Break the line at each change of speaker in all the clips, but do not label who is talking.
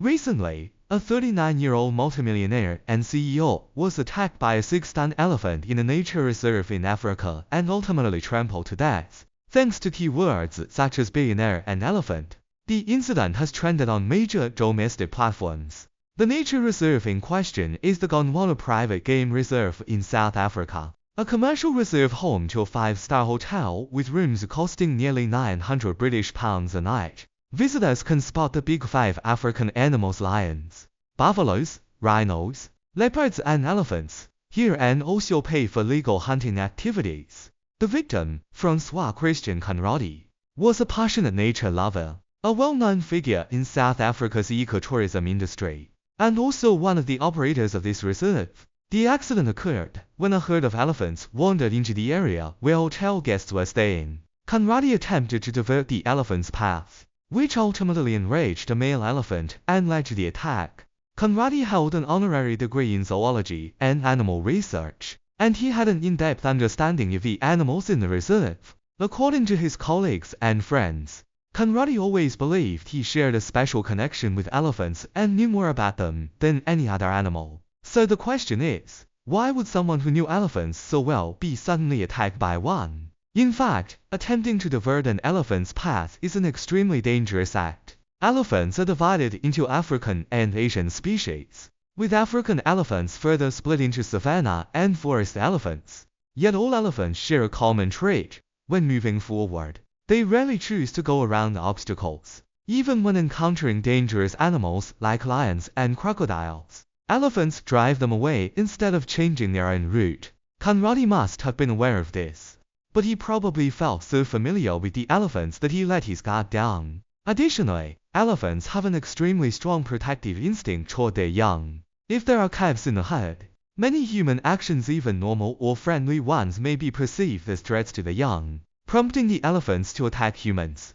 Recently, a 39-year-old multimillionaire and CEO was attacked by a 6-ton elephant in a nature reserve in Africa and ultimately trampled to death, thanks to keywords such as billionaire and elephant. The incident has trended on major domestic platforms. The nature reserve in question is the Gondwana Private Game Reserve in South Africa, a commercial reserve home to a 5-star hotel with rooms costing nearly £900 a night. Visitors can spot the big 5 African animals: lions, buffaloes, rhinos, leopards and elephants here, and also pay for legal hunting activities. The victim, Francois Christian Conradi, was a passionate nature lover, a well-known figure in South Africa's ecotourism industry, and also one of the operators of this reserve. The accident occurred when a herd of elephants wandered into the area where hotel guests were staying. Conradi attempted to divert the elephant's path, which ultimately enraged a male elephant and led to the attack. Conradi held an honorary degree in zoology and animal research, and he had an in-depth understanding of the animals in the reserve. According to his colleagues and friends, Conradi always believed he shared a special connection with elephants and knew more about them than any other animal. So the question is, why would someone who knew elephants so well be suddenly attacked by one? In fact, attempting to divert an elephant's path is an extremely dangerous act. Elephants are divided into African and Asian species, with African elephants further split into savanna and forest elephants. Yet all elephants share a common trait: when moving forward, they rarely choose to go around obstacles. Even when encountering dangerous animals like lions and crocodiles, elephants drive them away instead of changing their own route. Conradi must have been aware of this, but he probably felt so familiar with the elephants that he let his guard down. Additionally, elephants have an extremely strong protective instinct toward their young. If there are calves in the herd, many human actions, even normal or friendly ones, may be perceived as threats to the young, prompting the elephants to attack humans.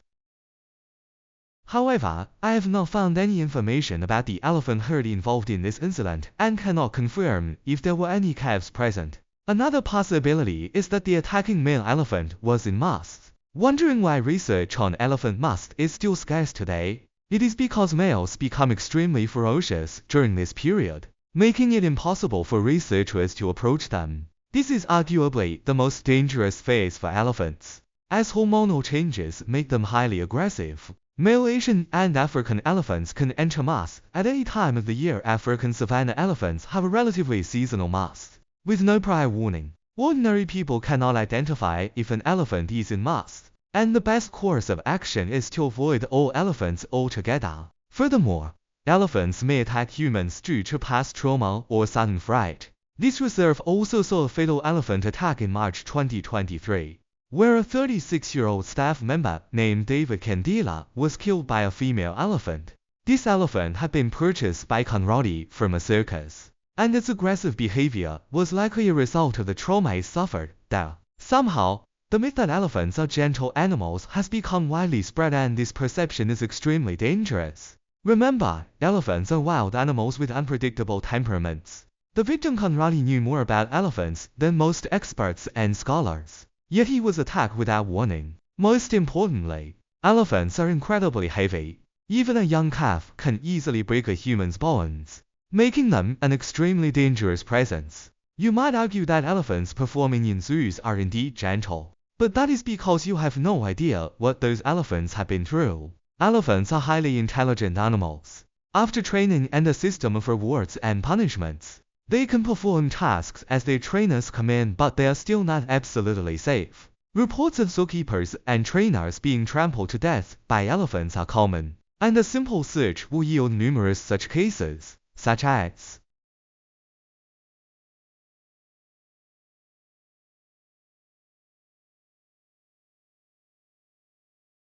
However, I have not found any information about the elephant herd involved in this incident and cannot confirm if there were any calves present. Another possibility is that the attacking male elephant was in masks. Wondering why research on elephant masks is still scarce today? It is because males become extremely ferocious during this period, making it impossible for researchers to approach them. This is arguably the most dangerous phase for elephants, as hormonal changes make them highly aggressive. Male Asian and African elephants can enter masks at any time of the year. African savanna elephants have a relatively seasonal mask, with no prior warning. Ordinary people cannot identify if an elephant is in masks, and the best course of action is to avoid all elephants altogether. Furthermore, elephants may attack humans due to past trauma or sudden fright. This reserve also saw a fatal elephant attack in March 2023, where a 36-year-old staff member named David Candela was killed by a female elephant. This elephant had been purchased by Conradi from a circus, and its aggressive behavior was likely a result of the trauma it suffered there. Somehow, the myth that elephants are gentle animals has become widely spread, and this perception is extremely dangerous. Remember, elephants are wild animals with unpredictable temperaments. The victim Conradi knew more about elephants than most experts and scholars, yet he was attacked without warning. Most importantly, elephants are incredibly heavy. Even a young calf can easily break a human's bones, making them an extremely dangerous presence. You might argue that elephants performing in zoos are indeed gentle, but that is because you have no idea what those elephants have been through. Elephants are highly intelligent animals. After training and a system of rewards and punishments, they can perform tasks as their trainers command, but they are still not absolutely safe. Reports of zookeepers and trainers being trampled to death by elephants are common, and a simple search will yield numerous such cases, such as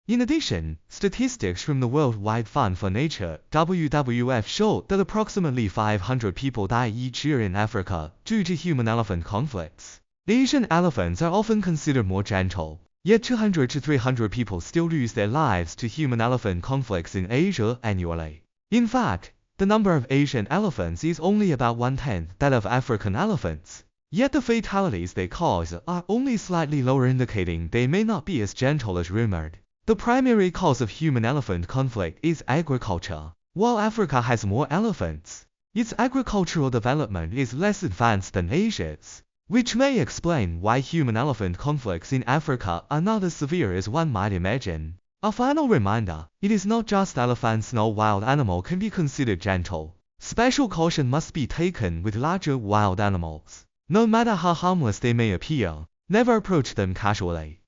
In addition, statistics from the Worldwide Fund for Nature (WWF) show that approximately 500 people die each year in Africa due to human-elephant conflicts. Asian elephants are often considered more gentle, yet 200 to 300 people still lose their lives to human-elephant conflicts in Asia annually. In fact, the number of Asian elephants is only about 1/10 that of African elephants. Yet the fatalities they cause are only slightly lower, indicating they may not be as gentle as rumored. The primary cause of human-elephant conflict is agriculture. While Africa has more elephants, its agricultural development is less advanced than Asia's, which may explain why human-elephant conflicts in Africa are not as severe as one might imagine. A final reminder, it is not just elephants. No wild animal can be considered gentle. Special caution must be taken with larger wild animals. No matter how harmless they may appear, never approach them casually.